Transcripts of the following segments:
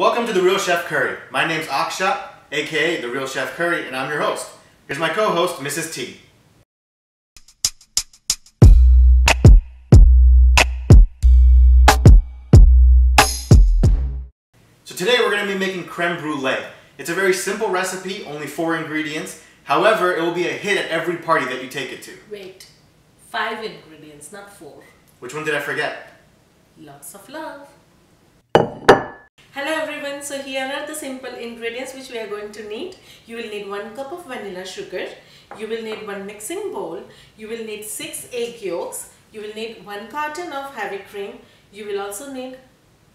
Welcome to The Real Chef Curry. My name's Akshat, aka The Real Chef Curry, and I'm your host. Here's my co-host, Mrs. T. So today we're going to be making creme brulee. It's a very simple recipe, only 4 ingredients. However, it will be a hit at every party that you take it to. Wait, 5 ingredients, not 4. Which one did I forget? Lots of love. Hello everyone, so here are the simple ingredients which we are going to need. You will need 1 cup of vanilla sugar. You will need 1 mixing bowl. You will need 6 egg yolks. You will need 1 carton of heavy cream. You will also need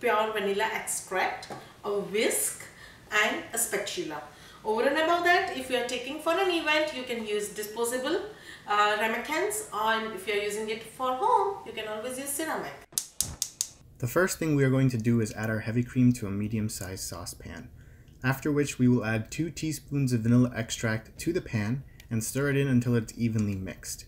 pure vanilla extract, a whisk and a spatula. Over and above that, if you are taking for an event, you can use disposable ramekins, or if you are using it for home, you can always use ceramic. The first thing we are going to do is add our heavy cream to a medium-sized saucepan, after which we will add 2 teaspoons of vanilla extract to the pan and stir it in until it's evenly mixed.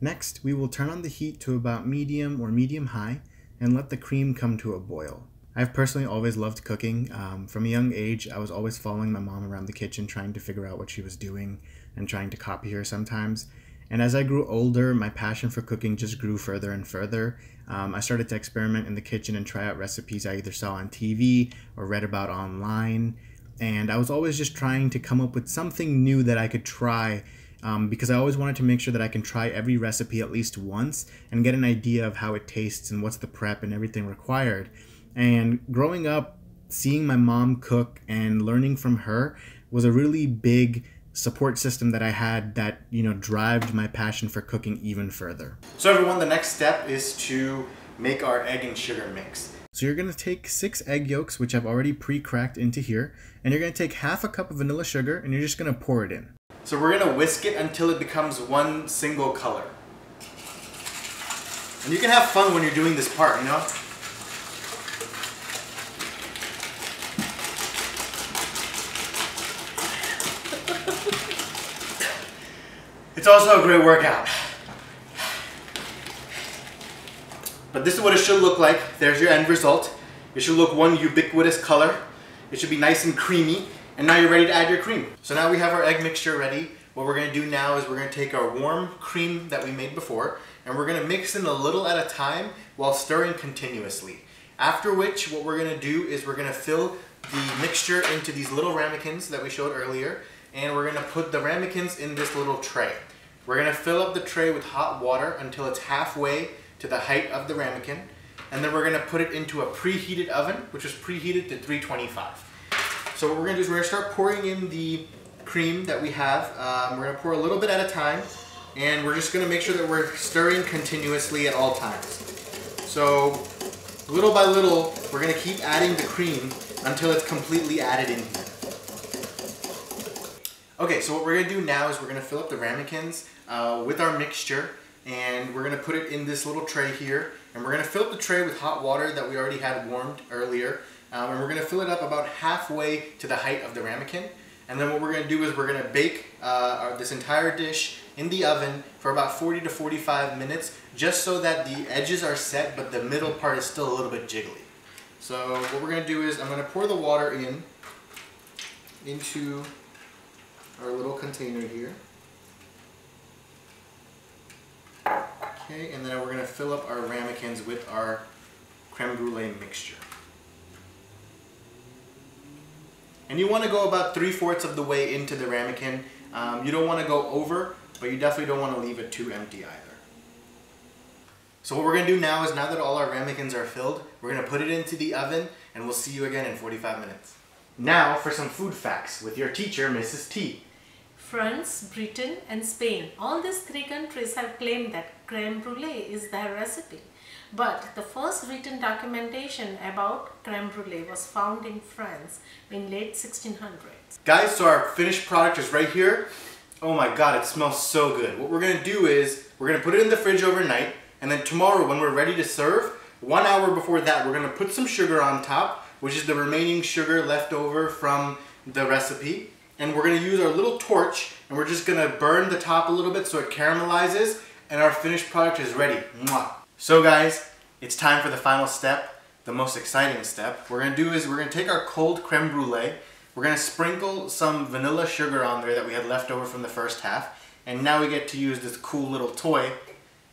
Next, we will turn on the heat to about medium or medium-high and let the cream come to a boil. I've personally always loved cooking. From a young age, I was always following my mom around the kitchen trying to figure out what she was doing and trying to copy her sometimes. And as I grew older, my passion for cooking just grew further and further. I started to experiment in the kitchen and try out recipes I either saw on TV or read about online. And I was always just trying to come up with something new that I could try because I always wanted to make sure that I can try every recipe at least once and get an idea of how it tastes and what's the prep and everything required. And growing up, seeing my mom cook and learning from her was a really big support system that I had that, drived my passion for cooking even further. So everyone, the next step is to make our egg and sugar mix. So you're going to take 6 egg yolks, which I've already pre-cracked into here, and you're going to take half a cup of vanilla sugar and you're just going to pour it in. So we're going to whisk it until it becomes one single color. And you can have fun when you're doing this part, It's also a great workout. But this is what it should look like. There's your end result. It should look one ubiquitous color. It should be nice and creamy. And now you're ready to add your cream. So now we have our egg mixture ready. What we're going to do now is we're going to take our warm cream that we made before and we're going to mix in a little at a time while stirring continuously. After which, what we're going to do is we're going to fill the mixture into these little ramekins that we showed earlier, and we're going to put the ramekins in this little tray. We're going to fill up the tray with hot water until it's halfway to the height of the ramekin, and then we're going to put it into a preheated oven, which is preheated to 325. So what we're going to do is we're going to start pouring in the cream that we have. We're going to pour a little bit at a time, and we're just going to make sure that we're stirring continuously at all times. So little by little, we're going to keep adding the cream until it's completely added in here. Okay, so what we're going to do now is we're going to fill up the ramekins with our mixture, and we're going to put it in this little tray here, and we're going to fill up the tray with hot water that we already had warmed earlier, and we're going to fill it up about halfway to the height of the ramekin. And then what we're going to do is we're going to bake this entire dish in the oven for about 40 to 45 minutes, just so that the edges are set but the middle part is still a little bit jiggly. So what we're going to do is I'm going to pour the water into our little container here. Okay, and then we're going to fill up our ramekins with our creme brulee mixture. And you want to go about 3/4 of the way into the ramekin. You don't want to go over, but you definitely don't want to leave it too empty either. So what we're going to do now is, now that all our ramekins are filled, we're going to put it into the oven, and we'll see you again in 45 minutes. Now for some food facts with your teacher, Mrs. T. France, Britain and Spain. All these 3 countries have claimed that creme brulee is their recipe. But the first written documentation about creme brulee was found in France in late 1600s. Guys, so our finished product is right here. Oh my god, it smells so good. What we're going to do is we're going to put it in the fridge overnight, and then tomorrow when we're ready to serve, 1 hour before that, we're going to put some sugar on top, which is the remaining sugar left over from the recipe. And we're going to use our little torch, and we're just going to burn the top a little bit so it caramelizes, and our finished product is ready. Mwah. So guys, it's time for the final step. the most exciting step. We're gonna take our cold creme brulee. We're gonna sprinkle some vanilla sugar on there that we had left over from the first half. And now we get to use this cool little toy.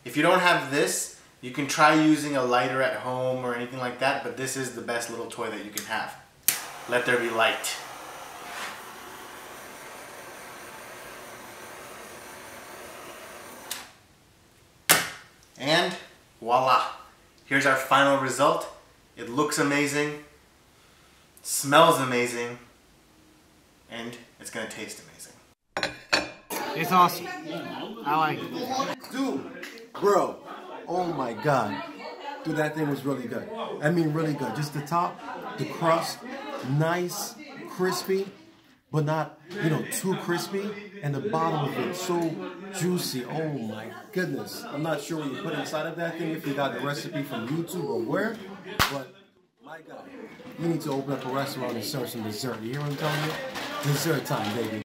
If you don't have this, you can try using a lighter at home or anything like that, but this is the best little toy that you can have. Let there be light. And voila! Here's our final result. It looks amazing, smells amazing, and it's gonna taste amazing. It's awesome. I like it. Dude, bro, oh my God. Dude, that thing was really good. I mean, really good. Just the top, the crust, nice, crispy, but not, too crispy. And the bottom of it, so juicy. Oh my goodness. I'm not sure what you put inside of that thing, if you got the recipe from YouTube or where, but my God, you need to open up a restaurant and serve some dessert. You hear what I'm telling you? Dessert time, baby.